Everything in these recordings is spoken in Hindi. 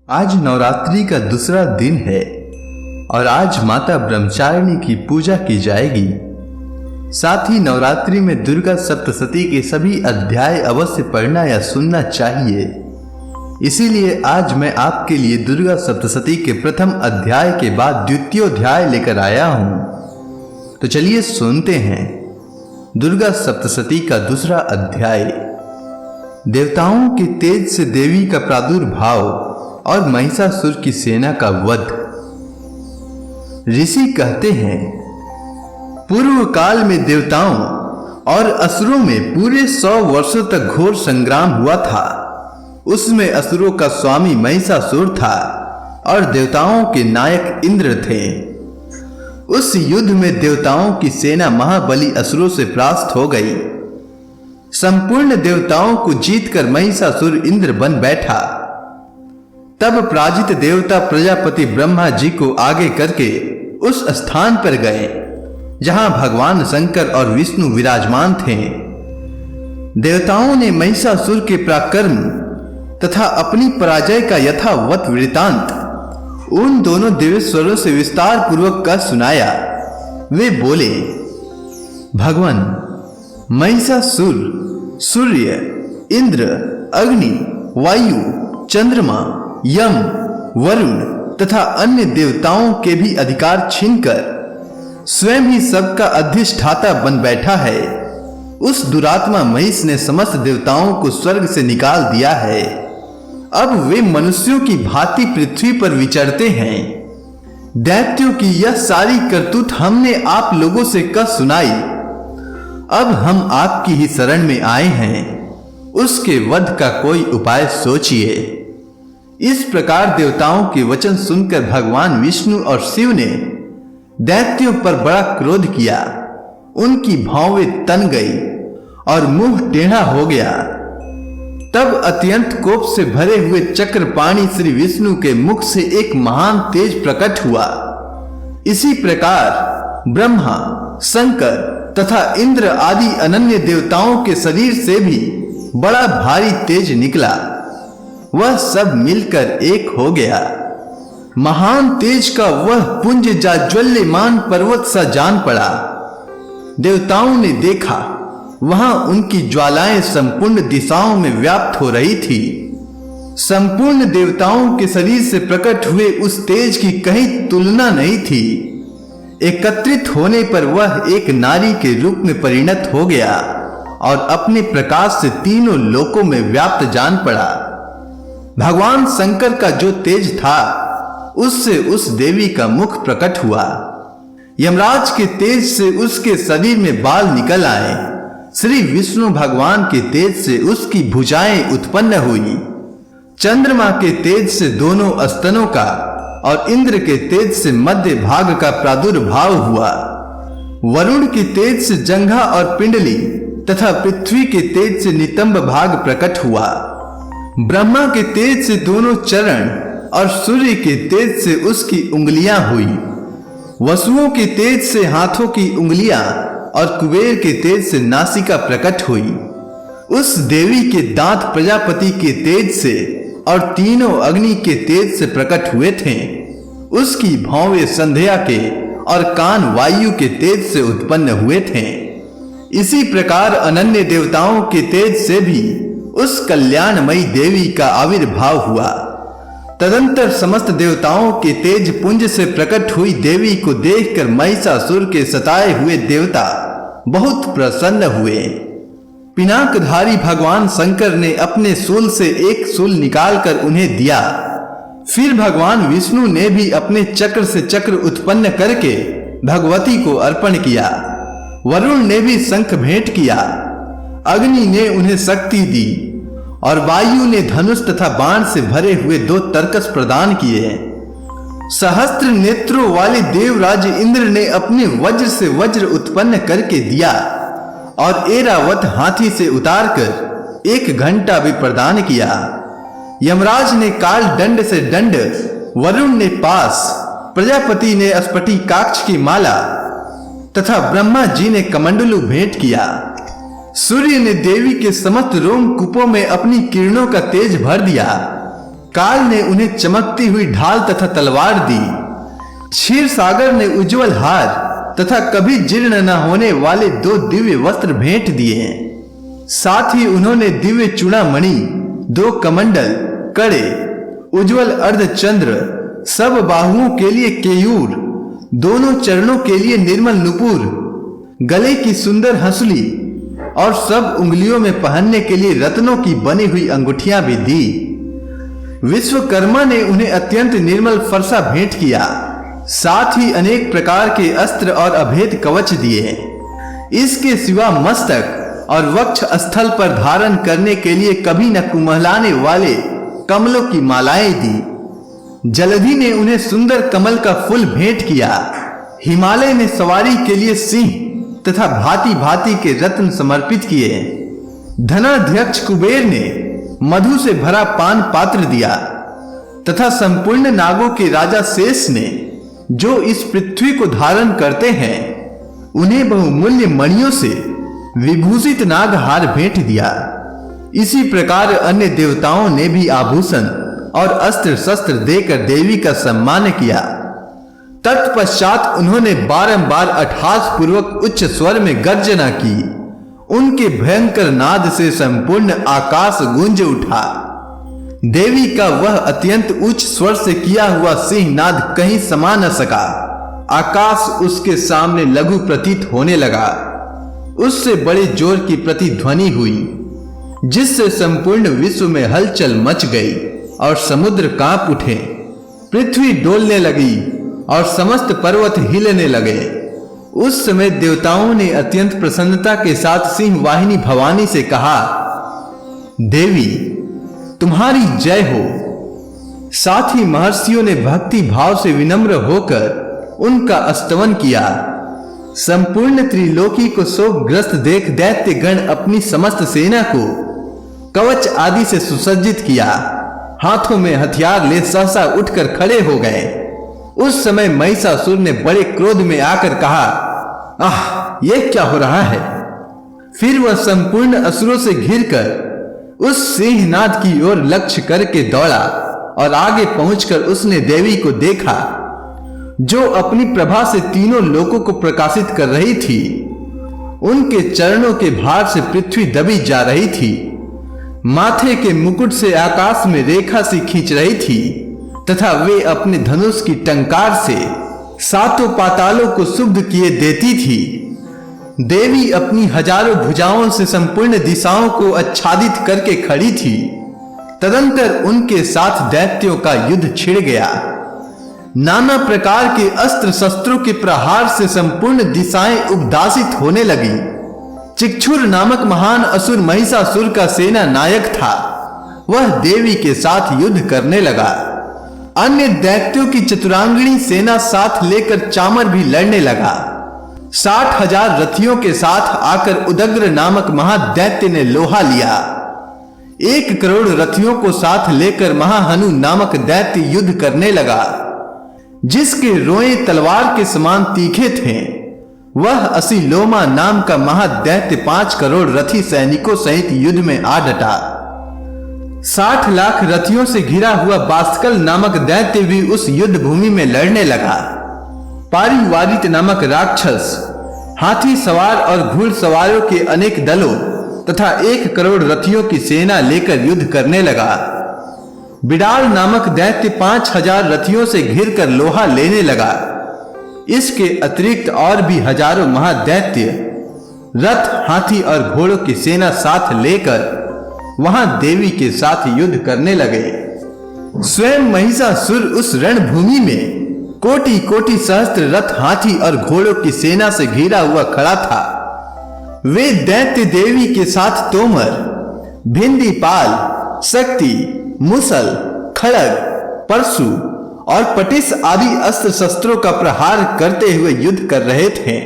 आज नवरात्रि का दूसरा दिन है और आज माता ब्रह्मचारिणी की पूजा की जाएगी। साथ ही नवरात्रि में दुर्गा सप्तशती के सभी अध्याय अवश्य पढ़ना या सुनना चाहिए। इसीलिए आज मैं आपके लिए दुर्गा सप्तशती के प्रथम अध्याय के बाद द्वितीय अध्याय लेकर आया हूं। तो चलिए सुनते हैं दुर्गा सप्तशती का दूसरा अध्याय। देवताओं के तेज से देवी का प्रादुर्भाव और महिषासुर की सेना का वध। ऋषि कहते हैं, पूर्व काल में देवताओं और असुरों में पूरे 100 वर्षों तक घोर संग्राम हुआ था। उसमें असुरों का स्वामी महिषासुर था और देवताओं के नायक इंद्र थे। उस युद्ध में देवताओं की सेना महाबली असुरों से परास्त हो गई। संपूर्ण देवताओं को जीतकर महिषासुर इंद्र बन बैठा। तब पराजित देवता प्रजापति ब्रह्मा जी को आगे करके उस स्थान पर गए जहां भगवान शंकर और विष्णु विराजमान थे। देवताओं ने महिषासुर के पराक्रम तथा अपनी पराजय का यथावत वृत्तांत उन दोनों देवेश्वरों से विस्तार पूर्वक कह सुनाया। वे बोले, भगवान, महिषासुर सूर्य, इंद्र, अग्नि, वायु, चंद्रमा, यम, वरुण तथा अन्य देवताओं के भी अधिकार छीनकर स्वयं ही सबका अधिष्ठाता बन बैठा है। उस दुरात्मा महिष ने समस्त देवताओं को स्वर्ग से निकाल दिया है। अब वे मनुष्यों की भांति पृथ्वी पर विचरते हैं। दैत्यों की यह सारी करतूत हमने आप लोगों से कह सुनाई। अब हम आपकी ही शरण में आए हैं। उसके वध का कोई उपाय सोचिए। इस प्रकार देवताओं के वचन सुनकर भगवान विष्णु और शिव ने दैत्यों पर बड़ा क्रोध किया। उनकी भौवें तन गई और मुंह टेढ़ा हो गया। तब अत्यंत कोप से भरे हुए चक्रपाणी श्री विष्णु के मुख से एक महान तेज प्रकट हुआ। इसी प्रकार ब्रह्मा, शंकर तथा इंद्र आदि अनन्य देवताओं के शरीर से भी बड़ा भारी तेज निकला। वह सब मिलकर एक हो गया। महान तेज का वह पुंज जाज्वल्यमान पर्वत सा जान पड़ा। देवताओं ने देखा, वहां उनकी ज्वालाएं संपूर्ण दिशाओं में व्याप्त हो रही थी। संपूर्ण देवताओं के शरीर से प्रकट हुए उस तेज की कहीं तुलना नहीं थी। एकत्रित होने पर वह एक नारी के रूप में परिणत हो गया और अपने प्रकाश से तीनों लोकों में व्याप्त जान पड़ा। भगवान शंकर का जो तेज था, उससे उस देवी का मुख प्रकट हुआ। यमराज के तेज से उसके शरीर में बाल निकल आए। श्री विष्णु भगवान के तेज से उसकी भुजाएं उत्पन्न हुई। चंद्रमा के तेज से दोनों स्तनों का और इंद्र के तेज से मध्य भाग का प्रादुर्भाव हुआ। वरुण के तेज से जंघा और पिंडली तथा पृथ्वी के तेज से नितंब भाग प्रकट हुआ। ब्रह्मा के तेज से दोनों चरण और सूर्य के तेज से उसकी उंगलियां हुई। वसुओं के तेज से हाथों की उंगलियां और कुबेर के तेज से नासिका प्रकट हुई। उस देवी के दांत प्रजापति के तेज से और तीनों अग्नि के तेज से प्रकट हुए थे। उसकी भौवें संध्या के और कान वायु के तेज से उत्पन्न हुए थे। इसी प्रकार अनन्य देवताओं के तेज से भी उस कल्याणमयी देवी का आविर्भाव हुआ। तदंतर समस्त देवताओं के तेज पुंज से प्रकट हुई देवी को देखकर महिषासुर के सताए हुए देवता बहुत प्रसन्न हुए। पिनाकधारी भगवान शंकर ने अपने शूल से एक शूल निकालकर उन्हें दिया। फिर भगवान विष्णु ने भी अपने चक्र से चक्र उत्पन्न करके भगवती को अर्पण किया। वरुण ने भी शंख भेंट किया। अग्नि ने उन्हें शक्ति दी और वायु ने धनुष तथा बाण से भरे हुए 2 तरकस प्रदान किए। सहस्त्र नेत्रों वाले देवराज इंद्र ने अपने वज्र से वज्र उत्पन्न करके दिया और ऐरावत हाथी से उतारकर 1 घंटा भी प्रदान किया। यमराज ने काल दंड से दंड, वरुण ने पास, प्रजापति ने स्फटिकाक्ष की माला तथा ब्रह्मा जी ने कमंडलू भेंट किया। सूर्य ने देवी के समस्त रोम कूपों में अपनी किरणों का तेज भर दिया। काल ने उन्हें चमकती हुई ढाल तथा तलवार दी। क्षीर सागर ने उज्जवल हार तथा कभी जीर्ण न होने वाले 2 दिव्य वस्त्र भेंट दिए। साथ ही उन्होंने दिव्य चूड़ामणि, 2 कमंडल, कड़े, उज्जवल अर्धचंद्र, सब बाहुओं के लिए केयूर, दोनों चरणों के लिए निर्मल नुपुर, गले की सुंदर हंसुली और सब उंगलियों में पहनने के लिए रत्नों की बनी हुई अंगूठियां भी दी। विश्वकर्मा ने उन्हें अत्यंत निर्मल फरसा भेंट किया। साथ ही अनेक प्रकार के अस्त्र और अभेद कवच दिए। इसके सिवा मस्तक और वक्ष स्थल पर धारण करने के लिए कभी न कुम्हलाने वाले कमलों की मालाएं दी। जलधि ने उन्हें सुंदर कमल का फूल भेंट किया। हिमालय ने सवारी के लिए सिंह तथा भांति भांति के रत्न समर्पित किए। धनाध्यक्ष कुबेर ने मधु से भरा पान पात्र दिया तथा संपूर्ण नागों के राजा शेष ने, जो इस पृथ्वी को धारण करते हैं, उन्हें बहुमूल्य मणियों से विभूषित नागहार भेंट दिया। इसी प्रकार अन्य देवताओं ने भी आभूषण और अस्त्र शस्त्र देकर देवी का सम्मान किया। तत्पश्चात उन्होंने बारंबार अट्टहास पूर्वक उच्च स्वर में गर्जना की। उनके भयंकर नाद से संपूर्ण आकाश गूंज उठा। देवी का वह अत्यंत उच्च स्वर से किया हुआ सिंहनाद कहीं समा न सका। आकाश उसके सामने लघु प्रतीत होने लगा। उससे बड़े जोर की प्रतिध्वनि हुई, जिससे संपूर्ण विश्व में हलचल मच गई और समुद्र कांप उठे। पृथ्वी डोलने लगी और समस्त पर्वत हिलने लगे। उस समय देवताओं ने अत्यंत प्रसन्नता के साथ सिंह वाहिनी भवानी से कहा, देवी तुम्हारी जय हो। साथ ही महर्षियों ने भक्ति भाव से विनम्र होकर उनका स्तवन किया। संपूर्ण त्रिलोकी को शोकग्रस्त देख दैत्य गण अपनी समस्त सेना को कवच आदि से सुसज्जित किया। हाथों में हथियार ले सहसा उठकर खड़े हो गए। उस समय महिषासुर ने बड़े क्रोध में आकर कहा, आह, यह क्या हो रहा है? फिर वह संपूर्ण असुरों से घिरकर उस सिंहनाद की ओर लक्ष्य करके दौड़ा और आगे पहुंचकर उसने देवी को देखा, जो अपनी प्रभा से तीनों लोकों को प्रकाशित कर रही थी। उनके चरणों के भार से पृथ्वी दबी जा रही थी। माथे के मुकुट से आकाश में रेखा सी खींच रही थी तथा वे अपने धनुष की टंकार से सातों पातालों को शुद्ध किए देती थी। देवी अपनी हजारों भुजाओं से संपूर्ण दिशाओं को आच्छादित करके खड़ी थी। तदंतर उनके साथ दैत्यों का युद्ध छिड़ गया। नाना प्रकार के अस्त्र शस्त्रों के प्रहार से संपूर्ण दिशाएं उपदासित होने लगी। चिक्षुर नामक महान असुर महिषासुर का सेना नायक था। वह देवी के साथ युद्ध करने लगा। अन्य दैत्यों की चतुरांगिणी सेना साथ लेकर चामर भी लड़ने लगा। 60,000 रथियों के साथ आकर उदग्र नामक महादैत्य ने लोहा लिया। 1 करोड़ रथियों को साथ लेकर महाहनु नामक दैत्य युद्ध करने लगा, जिसके रोए तलवार के समान तीखे थे। वह असीलोमा नाम का महादैत्य 5 करोड़ रथी सैनिकों सहित युद्ध में आ डटा। 60 लाख रथियों से घिरा हुआ बास्कल नामक दैत्य भी उस युद्ध भूमि में लड़ने लगा। पारिवारित नामक राक्षस हाथी सवार और घुड़सवारों के अनेक दलों तथा 1 करोड़ रथियों की सेना लेकर युद्ध करने लगा। बिडाल नामक दैत्य 5,000 रथियों से घिरकर लोहा लेने लगा। इसके अतिरिक्त और भी हजारों महादैत्य रथ, हाथी और घोड़ों की सेना साथ लेकर वहां देवी के साथ युद्ध करने लगे। स्वयं महिषासुर उस रणभूमि में कोटि कोटि सहस्त्र रथ, हाथी और घोड़ों की सेना से घिरा हुआ खड़ा था। वे दैत्य देवी के साथ तोमर, भिंदीपाल, शक्ति, मुसल, खड़ग, परशु और पटिस आदि अस्त्र शस्त्रों का प्रहार करते हुए युद्ध कर रहे थे।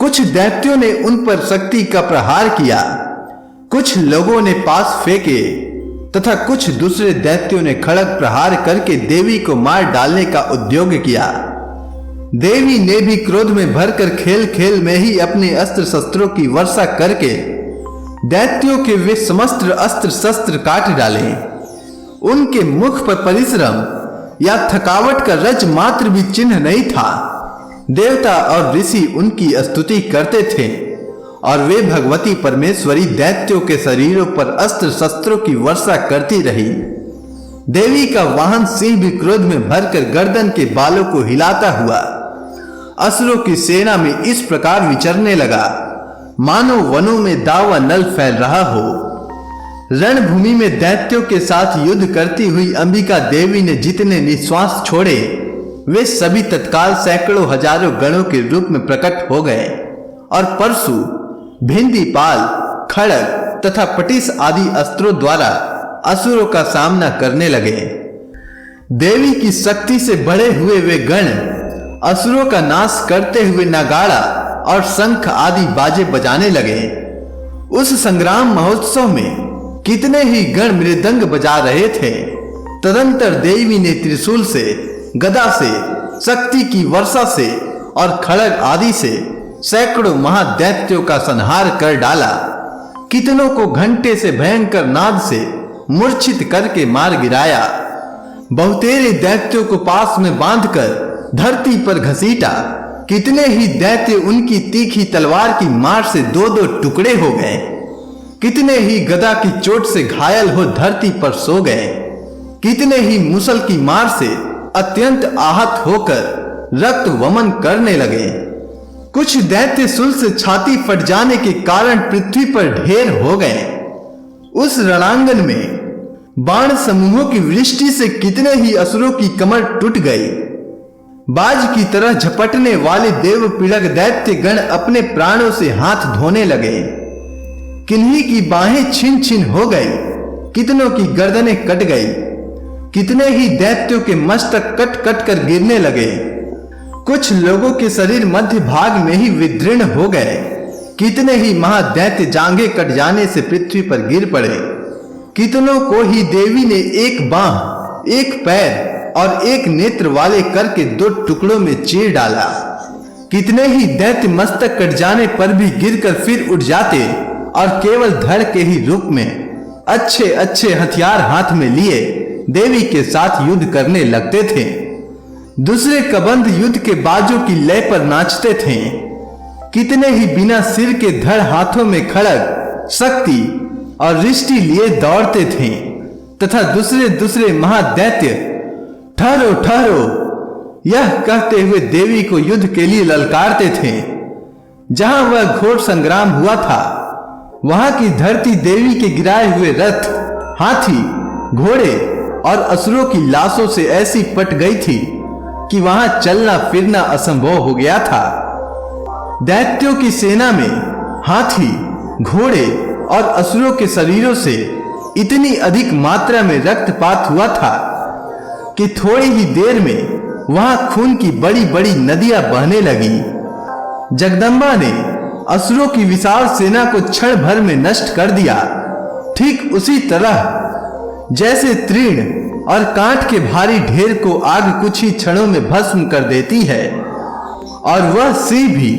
कुछ दैत्यों ने उन पर शक्ति का प्रहार किया, कुछ लोगों ने पास फेंके तथा कुछ दूसरे दैत्यों ने खड़ग प्रहार करके देवी को मार डालने का उद्योग किया। देवी ने भी क्रोध में भरकर खेल खेल में ही अपने अस्त्र शस्त्रों की वर्षा करके दैत्यों के वे समस्त अस्त्र शस्त्र काट डाले। उनके मुख पर परिश्रम या थकावट का रज मात्र भी चिन्ह नहीं था। देवता और ऋषि उनकी स्तुति करते थे और वे भगवती परमेश्वरी दैत्यों के शरीरों पर अस्त्र शस्त्रों की वर्षा करती रही। देवी का वाहन सिंह भी क्रोध में भरकर गर्दन के बालों को हिलाता हुआ असुरों की सेना में इस प्रकार विचरने लगा, मानो वनों में दावा नल फैल रहा हो। रणभूमि में दैत्यों के साथ युद्ध करती हुई अंबिका देवी ने जितने निश्वास छोड़े, वे सभी तत्काल सैकड़ों हजारों गणों के रूप में प्रकट हो गए और परशु, भिंदीपाल, खड़ग तथा पटिस आदि अस्त्रों द्वारा असुरों का सामना करने लगे। देवी की शक्ति से बढ़े हुए वे गण असुरों का नाश करते हुए नगाड़ा और शंख आदि बाजे बजाने लगे। उस संग्राम महोत्सव में कितने ही गण मृदंग बजा रहे थे। तदंतर देवी ने त्रिशूल से, गदा से, शक्ति की वर्षा से और खड़ग आदि से सैकड़ों महादैत्यों का संहार कर डाला। कितनों को घंटे से भयंकर नाद से मूर्छित करके मार गिराया। बहुतेरे दैत्यों को पास में बांधकर धरती पर घसीटा। कितने ही दैत्य उनकी तीखी तलवार की मार से दो दो टुकड़े हो गए। कितने ही गदा की चोट से घायल हो धरती पर सो गए। कितने ही मुसल की मार से अत्यंत आहत होकर रक्त वमन करने लगे। कुछ दैत्य शूल से छाती फट जाने के कारण पृथ्वी पर ढेर हो गए। उस रणांगन में बाण समूहों की वृष्टि से कितने ही असुरों की कमर टूट गई। बाज की तरह झपटने वाले देव पीड़क दैत्य गण अपने प्राणों से हाथ धोने लगे। किन्हीं की बाहें छिन छिन हो गई, कितनों की गर्दनें कट गई। कितने ही दैत्यों के मस्तक कट कट कर गिरने लगे। कुछ लोगों के शरीर मध्य भाग में ही विदीर्ण हो गए। कितने ही महादैत्य जांघें कट जाने से पृथ्वी पर गिर पड़े। कितनों को ही देवी ने एक बांह, एक पैर और एक नेत्र वाले करके दो टुकड़ों में चीर डाला। कितने ही दैत्य मस्तक कट जाने पर भी गिरकर फिर उठ जाते और केवल धड़ के ही रूप में अच्छे अच्छे हथियार हाथ में लिए देवी के साथ युद्ध करने लगते थे। दूसरे कबंध युद्ध के बाजों की लय पर नाचते थे। कितने ही बिना सिर के धड़ हाथों में खड़ग, शक्ति और रिष्टि लिए दौड़ते थे तथा दूसरे दूसरे महादैत्य ठहरो ठहरो यह कहते हुए देवी को युद्ध के लिए ललकारते थे। जहां वह घोर संग्राम हुआ था, वहां की धरती देवी के गिराए हुए रथ, हाथी, घोड़े और असुरों की लाशों से ऐसी पट गई थी कि वहां चलना फिरना असंभव हो गया था। दैत्यों की सेना में हाथी, घोड़े और असुरों के शरीरों से इतनी अधिक मात्रा में रक्तपात हुआ था कि थोड़ी ही देर में वहां खून की बड़ी बड़ी नदियां बहने लगी। जगदम्बा ने असुरों की विशाल सेना को क्षण भर में नष्ट कर दिया। ठीक उसी तरह जैसे तृण और कांट के भारी ढेर को आग कुछ ही क्षणों में भस्म कर देती है, और वह सिंह भी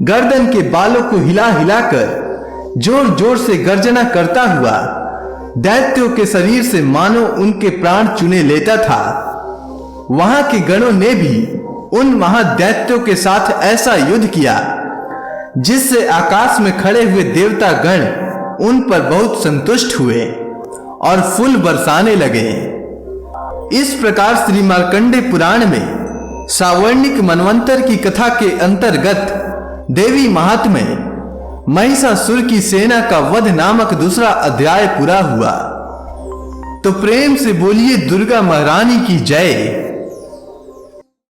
गर्दन के बालों को हिला हिलाकर जोर जोर से गर्जना करता हुआ दैत्यों के शरीर से मानो उनके प्राण चुने लेता था। वहां के गणों ने भी उन महादैत्यों के साथ ऐसा युद्ध किया जिससे आकाश में खड़े हुए देवता गण उन पर बहुत संतुष्ट हुए और फूल बरसाने लगे। इस प्रकार श्री मार्कंडे पुराण में सावर्णिक मनवंतर की कथा के अंतर्गत देवी महात्म्य महिषासुर की सेना का वध नामक दूसरा अध्याय पूरा हुआ। तो प्रेम से बोलिए दुर्गा महारानी की जय।